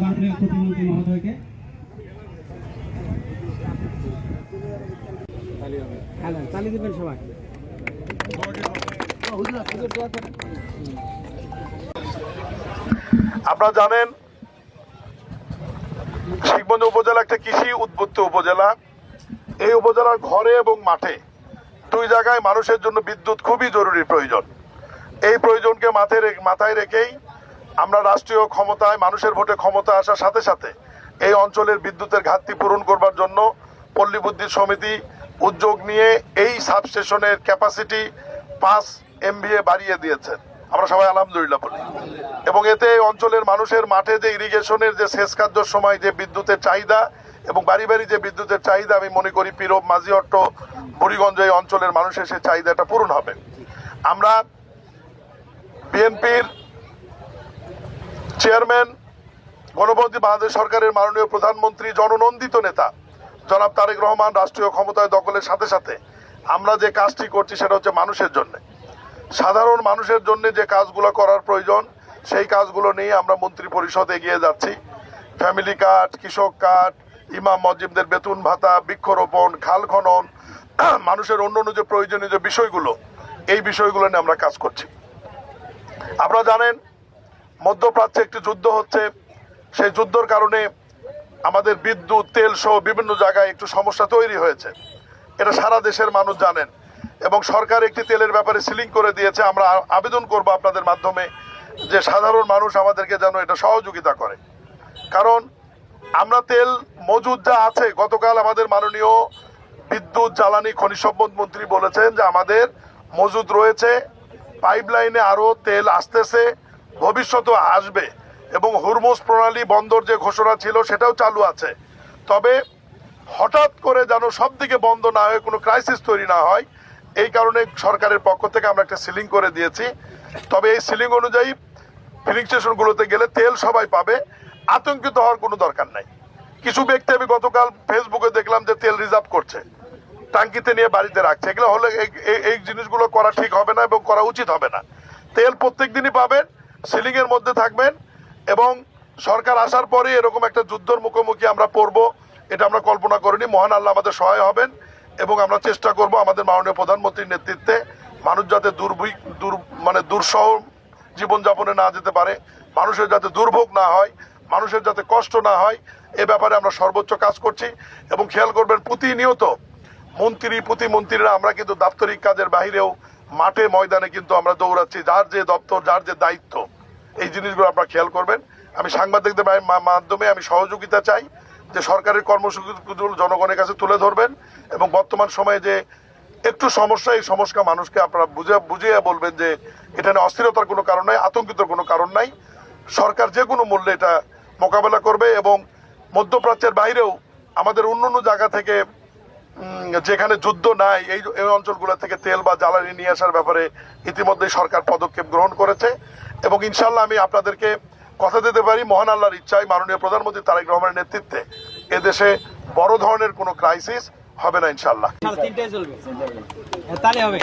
মাননীয় প্রতিমন্ত্রী মহোদয়কে চালিয়ে দেবেন সবাই। আপনারা জানেন শিখগঞ্জ উপজেলা একটা কৃষি উদ্বুদ্ধ উপজেলা। এই উপজেলার ঘরে এবং মাঠে দুই জায়গায় মানুষের জন্য বিদ্যুৎ খুবই জরুরি প্রয়োজন। এই প্রয়োজনকে মাথায় রেখেই আমরা রাষ্ট্রীয় ক্ষমতায় মানুষের ভোটে ক্ষমতা আসার সাথে সাথে এই অঞ্চলের বিদ্যুতের ঘাটতি পূরণ করবার জন্য পল্লী বিদ্যুৎ সমিতি উদ্যোগ নিয়ে এই সাবস্টেশনের ক্যাপাসিটি 5 MVA বাড়িয়ে দিয়েছেন। আমরা সবাই আলহামদুলিল্লাহ বলি। এবং এতে অঞ্চলের মানুষের মাঠে যে ইরিগেশনের যে সেচ কার্যের সময় যে বিদ্যুতের চাহিদা এবং বাড়ি বাড়ি যে বিদ্যুতের চাহিদা, আমি মনে করি পীরব, মাঝিহট্ট, বুড়িগঞ্জ এই অঞ্চলের মানুষের সেই চাহিদাটা পূরণ হবে। আমরা বিএনপির চেয়ারম্যান, গণপন্থী বাংলাদেশ সরকারের মাননীয় প্রধানমন্ত্রী, জননন্দিত নেতা জনাব তারেক রহমান রাষ্ট্রীয় ক্ষমতায় দখলের সাথে সাথে আমরা যে কাজটি করছি সেটা হচ্ছে মানুষের জন্য, সাধারণ মানুষের জন্য যে কাজগুলো করার প্রয়োজন সেই কাজগুলো নিয়ে আমরা মন্ত্রী পরিষদ এগিয়ে যাচ্ছি। ফ্যামিলি কার্ড, কৃষক কার্ড, ইমাম মসজিদদের বেতন ভাতা, বৃক্ষরোপণ, খাল খনন, মানুষের অন্য যে প্রয়োজনীয় যে বিষয়গুলো, এই বিষয়গুলো নিয়ে আমরা কাজ করছি। আপনারা জানেন মধ্যপ্রাচ্যে একটি যুদ্ধ হচ্ছে। সেই যুদ্ধের কারণে আমাদের বিদ্যুৎ, তেল সহ বিভিন্ন জায়গায় একটু সমস্যা তৈরি হয়েছে। এটা সারা দেশের মানুষ জানেন এবং সরকার একটি তেলের ব্যাপারে সিলিং করে দিয়েছে। আমরা আবেদন করব আপনাদের মাধ্যমে যে সাধারণ মানুষ আমাদেরকে যেন এটা সহযোগিতা করে, কারণ আমরা তেল মজুদ যা আছে, গতকাল আমাদের মাননীয় বিদ্যুৎ, জ্বালানি, খনিজ সম্পদ মন্ত্রী বলেছেন যে আমাদের মজুদ রয়েছে, পাইপলাইনে আরও তেল আসতেছে, ভবিষ্যতেও আসবে এবং হরমুজ প্রণালী বন্দর যে ঘোষণা ছিল সেটাও চালু আছে। তবে হঠাৎ করে যেন সব দিকে বন্ধ না হয়ে কোনো ক্রাইসিস তৈরি না হয়, এই কারণে সরকারের পক্ষ থেকে আমরা একটা সিলিং করে দিয়েছি। তবে এই সিলিং অনুযায়ী ফিলিং স্টেশনগুলোতে গেলে তেল সবাই পাবে, আতঙ্কিত হওয়ার কোনো দরকার নাই। কিছু ব্যক্তি আমি গতকাল ফেসবুকে দেখলাম যে তেল রিজার্ভ করছে, টাঙ্কিতে নিয়ে বাড়িতে রাখছে। এগুলো হলে এই জিনিসগুলো করা ঠিক হবে না এবং করা উচিত হবে না। তেল প্রত্যেক দিনই পাবেন, সিলিং এর মধ্যে থাকবেন এবং সরকার আসার পরে এরকম একটা যুদ্ধের মুখোমুখি আমরা পড়ব, এটা আমরা কল্পনা করিনি। মহান আল্লাহ আমাদের সহায় হবেন এবং আমরা চেষ্টা করব আমাদের মাননীয় প্রধানমন্ত্রীর নেতৃত্বে মানুষ যাতে দুঃসহ জীবনযাপনে না যেতে পারে, মানুষের যাতে দুর্ভোগ না হয়, মানুষের যাতে কষ্ট না হয়, এ ব্যাপারে আমরা সর্বোচ্চ কাজ করছি। এবং খেয়াল করবেন প্রতিনিয়ত প্রতিমন্ত্রীরা আমরা কিন্তু দাপ্তরিক কাজের বাহিরেও মাঠে ময়দানে কিন্তু আমরা দৌড়াচ্ছি, যার যে দপ্তর, যার যে দায়িত্ব, এই জিনিসগুলো আপনারা খেয়াল করবেন। আমি সাংবাদিকদের মাধ্যমে আমি সহযোগিতা চাই যে সরকারের কর্মসূচিগুলো জনগণের কাছে তুলে ধরবেন এবং বর্তমান সময়ে যে একটু সমস্যা, এই সমস্যা মানুষকে আপনারা বুঝিয়ে বলবেন যে এখানে অস্থিরতার কোনো কারণ নাই, আতঙ্কিত কোনো কারণ নাই। সরকার যে কোনো মূল্যে এটা মোকাবেলা করবে এবং মধ্যপ্রাচ্যের বাইরেও আমাদের অন্য জায়গা থেকে যেখানে যুদ্ধ নাই এই অঞ্চলগুলো থেকে তেল বা জ্বালানি নিয়ে আসার ব্যাপারে ইতিমধ্যেই সরকার পদক্ষেপ গ্রহণ করেছে এবং ইনশাল্লাহ আমি আপনাদেরকে কথা দিতে পারি, মহান আল্লাহর ইচ্ছায় মাননীয় প্রধানমন্ত্রী তারেক রহমানের নেতৃত্বে এদেশে বড় ধরনের কোনো ক্রাইসিস হবে না ইনশাল্লাহ। 3টায় চলবে, তাহলে হবে।